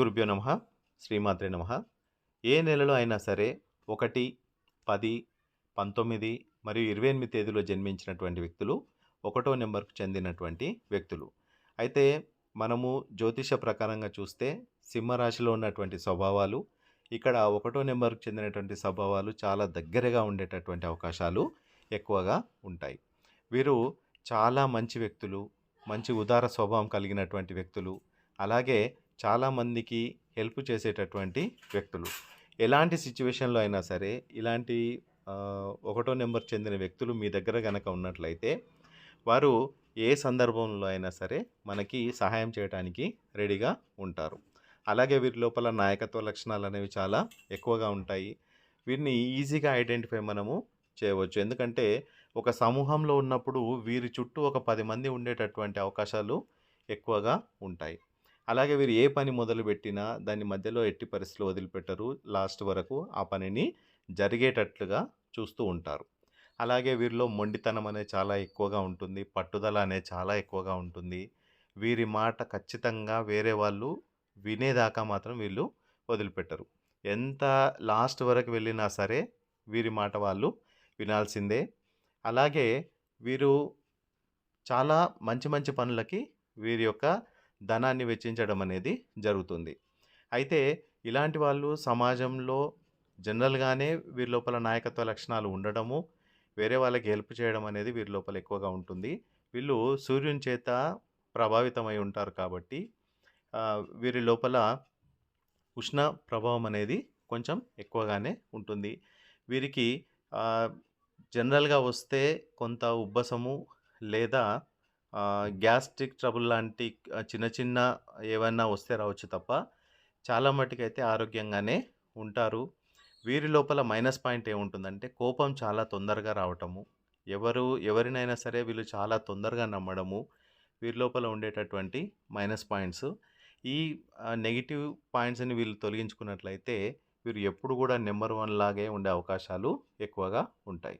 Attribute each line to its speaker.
Speaker 1: గురుభ్యో నమః. శ్రీమాత్రే నమః. ఏ నెలలో అయినా సరే 1, 10, 19 మరియు 28 తేదీలో జన్మించినటువంటి వ్యక్తులు ఒకటో నంబర్‌కు చెందినటువంటి వ్యక్తులు. అయితే మనము జ్యోతిష ప్రకారంగా చూస్తే సింహరాశిలో ఉన్నటువంటి స్వభావాలు, ఇక్కడ ఒకటో నంబర్‌కు చెందినటువంటి స్వభావాలు చాలా దగ్గరగా ఉండేటటువంటి అవకాశాలు ఎక్కువగా ఉంటాయి. వీరు చాలా మంచి వ్యక్తులు, మంచి ఉదార స్వభావం కలిగినటువంటి వ్యక్తులు, అలాగే చాలామందికి హెల్ప్ చేసేటటువంటి వ్యక్తులు. ఎలాంటి సిట్యుయేషన్‌లో అయినా సరే ఇలాంటి ఒకటో నంబర్ చెందిన వ్యక్తులు మీ దగ్గర గనక ఉన్నట్లయితే, వారు ఏ సందర్భంలో అయినా సరే మనకి సహాయం చేయటానికి రెడీగా ఉంటారు. అలాగే వీరి లోపల నాయకత్వ లక్షణాలనేవి చాలా ఎక్కువగా ఉంటాయి. వీరిని ఈజీగా ఐడెంటిఫై మనము చేయవచ్చు. ఎందుకంటే ఒక సమూహంలో ఉన్నప్పుడు వీరి చుట్టూ ఒక 10 మంది ఉండేటటువంటి అవకాశాలు ఎక్కువగా ఉంటాయి. అలాగే వీరు ఏ పని మొదలుపెట్టినా దాన్ని మధ్యలో ఎట్టి పరిస్థితిలో వదిలిపెట్టరు. లాస్ట్ వరకు ఆ పనిని జరిగేటట్లుగా చూస్తూ ఉంటారు. అలాగే వీరిలో మొండితనం అనేది చాలా ఎక్కువగా ఉంటుంది. పట్టుదల అనేది చాలా ఎక్కువగా ఉంటుంది. వీరి మాట ఖచ్చితంగా వేరే వాళ్ళు వినేదాకా మాత్రం వీళ్ళు వదిలిపెట్టరు. ఎంత లాస్ట్ వరకు వెళ్ళినా సరే వీరి మాట వాళ్ళు వినాల్సిందే. అలాగే వీరు చాలా మంచి మంచి పనులకి వీరి యొక్క ధనాన్ని వెచ్చించడం అనేది జరుగుతుంది. అయితే ఇలాంటి వాళ్ళు సమాజంలో జనరల్‌గానే వీరి లోపల నాయకత్వ లక్షణాలు ఉండడము, వేరే వాళ్ళకి హెల్ప్ చేయడం అనేది వీరి లోపల ఎక్కువగా ఉంటుంది. వీళ్ళు సూర్యుని చేత ప్రభావితమై ఉంటారు కాబట్టి వీరి లోపల ఉష్ణ ప్రభావం అనేది కొంచెం ఎక్కువగానే ఉంటుంది. వీరికి ఆహ్, జనరల్‌గా వస్తే కొంత ఉబ్బసము లేదా గ్యాస్ట్రిక్ ట్రబుల్ లాంటి చిన్న చిన్న ఏవన్నా వస్తే రావచ్చు తప్ప, చాలా మట్టుకైతే ఆరోగ్యంగానే ఉంటారు. వీరి లోపల మైనస్ పాయింట్ ఏముంటుందంటే కోపం చాలా తొందరగా రావటము. ఎవరినైనా సరే వీళ్ళు చాలా తొందరగా నమ్మడము. వీరి లోపల ఉండేటటువంటి మైనస్ పాయింట్స్. ఈ నెగెటివ్ పాయింట్స్‌ని వీళ్ళు తొలగించుకున్నట్లయితే వీరు ఎప్పుడు గూడా నంబర్ 1 లాగే ఉండే అవకాశాలు ఎక్కువగా ఉంటాయి.